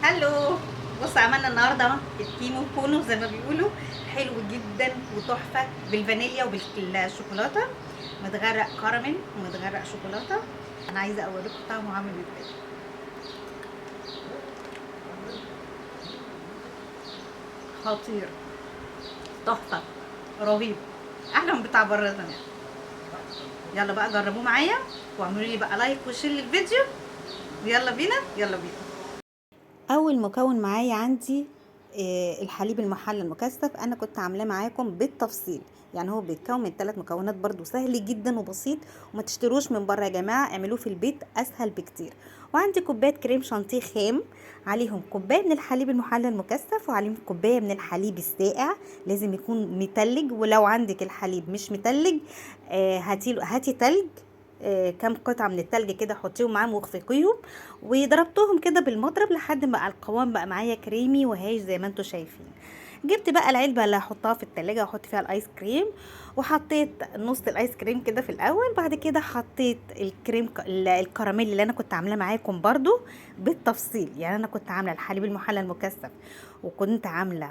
هلو. بص، عملنا النهارده الكيمو كونو زي ما بيقولوا، حلو جدا وتحفه بالفانيليا وبالشوكولاته، متغرق كراميل ومتغرق شوكولاته. انا عايزه اوريكم طعمه عامل ازاي. خطير، تحفه، رهيب، احلى من بتاع بره زمان. يلا بقى جربوه معايا واعملوا لي بقى لايك وشير للفيديو. يلا بينا يلا بينا. اول مكون معايا عندي الحليب المحلى المكثف. انا كنت عاملاه معاكم بالتفصيل، يعني هو بيتكون من 3 مكونات، برضو سهل جدا وبسيط، وما تشتروش من بره يا جماعه، اعملوه في البيت اسهل بكتير. وعندي كوبايه كريم شانتيه خام، عليهم كوبايه من الحليب المحلى المكثف، وعليهم كوبايه من الحليب الساقع، لازم يكون متلج. ولو عندك الحليب مش متلج هاتي تلج، كام قطعه من التلج كده، حطيهم معاهم واخفقيهم، وضربتهم كده بالمضرب لحد ما القوام بقى معايا كريمي وهايش زي ما انتم شايفين. جبت بقى العلبه اللي هحطها في التلاجة واحط فيها الايس كريم، وحطيت نص الايس كريم كده في الاول. بعد كده حطيت الكريم الكراميل اللي انا كنت عاملاه معاكم برضو بالتفصيل، يعني انا كنت عامله الحليب المحلى المكثف وكنت عامله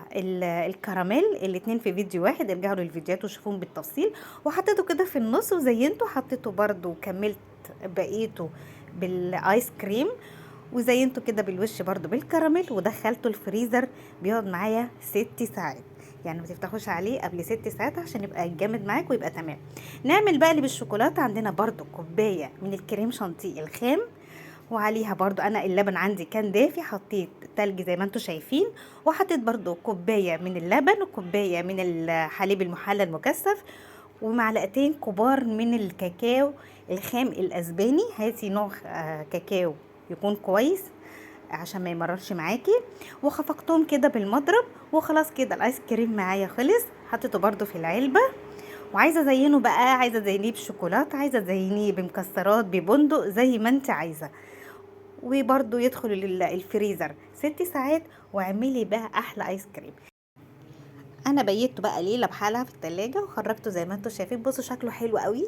الكراميل، الاتنين في فيديو واحد، ارجعوا للفيديوهات وشوفوهم بالتفصيل. وحطيته كده في النص وزينته، حطيته برضو وكملت بقيته بالايس كريم، وزينته كده بالوش برضو بالكراميل، ودخلته الفريزر بيقعد معايا 6 ساعات. يعني ما تفتحوش عليه قبل 6 ساعات عشان يبقى جامد معاك ويبقى تمام. نعمل بقى اللي بالشوكولاته. عندنا برضو كوبايه من الكريم شانتيه الخام، وعليها برضو انا اللبن عندي كان دافي، حطيت تلج زي ما انتم شايفين، وحطيت برضو كوبايه من اللبن وكوبايه من الحليب المحلى المكثف، ومعلقتين كبار من الكاكاو الخام الاسباني. هاتي نوع كاكاو يكون كويس عشان ما يمررش معاكي، وخفقتهم كده بالمضرب. وخلاص كده الايس كريم معايا خلص، حطيته برضو في العلبه. وعايزه ازينه بقى، عايزه ازينيه بشوكولاته، عايزه ازينيه بمكسرات ببندق، زي ما انت عايزه. وبرضو يدخل الفريزر 6 ساعات، واعملي بقى احلى ايس كريم. انا بيته بقى ليله بحالها في التلاجة وخرجته زي ما انتم شايفين. بصوا شكله حلو قوي.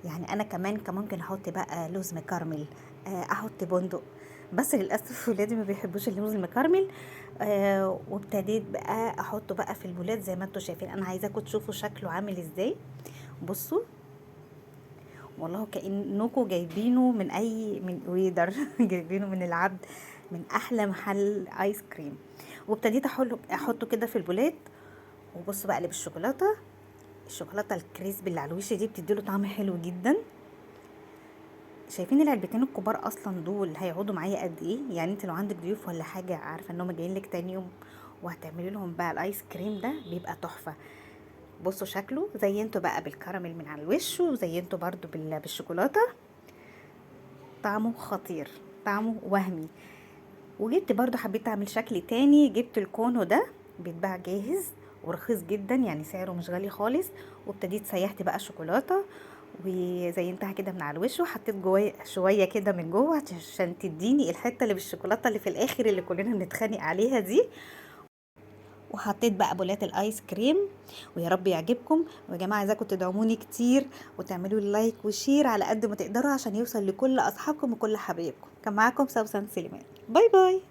يعني انا كمان ممكن احط بقى لوز مكرمل، احط بندق، بس للاسف ولادي ما بيحبوش اللوز المكرمل. وابتديت بقى احطه بقى في البولات زي ما انتم شايفين. انا عايزاكم تشوفوا شكله عامل ازاي. بصوا، والله كأنكم جايبينه من من ويدر جايبينه من العبد، من احلى محل ايس كريم. وابتديت احطه كده في البولات. وبصوا بقى اللي بالشوكولاته، الشوكولاته الكريسبي اللي على الوش دي بتديله طعم حلو جدا. شايفين العلبتين الكبار اصلا دول هيقعدوا معايا قد ايه؟ يعني انت لو عندك ضيوف ولا حاجه، عارفه انهم جايين لك تاني يوم، وهتعملي لهم بقى الايس كريم ده، بيبقى تحفه. بصوا شكله، زينته بقى بالكراميل من على الوش، وزينته برضو بالشوكولاته. طعمه خطير، طعمه وهمي. وجبت برضو، حبيت اعمل شكل تاني، جبت الكونو ده بيتباع جاهز ورخيص جدا، يعني سعره مش غالي خالص. وابتديت سيحت بقى شوكولاته وزينتها كده من على الوش، وحطيت جواه شويه كده من جوه عشان تديني الحته اللي بالشوكولاته اللي في الاخر اللي كلنا بنتخانق عليها دي. وحطيت بقى بولات الايس كريم. ويا رب يعجبكم. ويا جماعه عايزاكم تدعموني كتير وتعملوا لي لايك وشير على قد ما تقدروا عشان يوصل لكل اصحابكم وكل حبايبكم. كان معاكم سوسن سليمان. باي باي.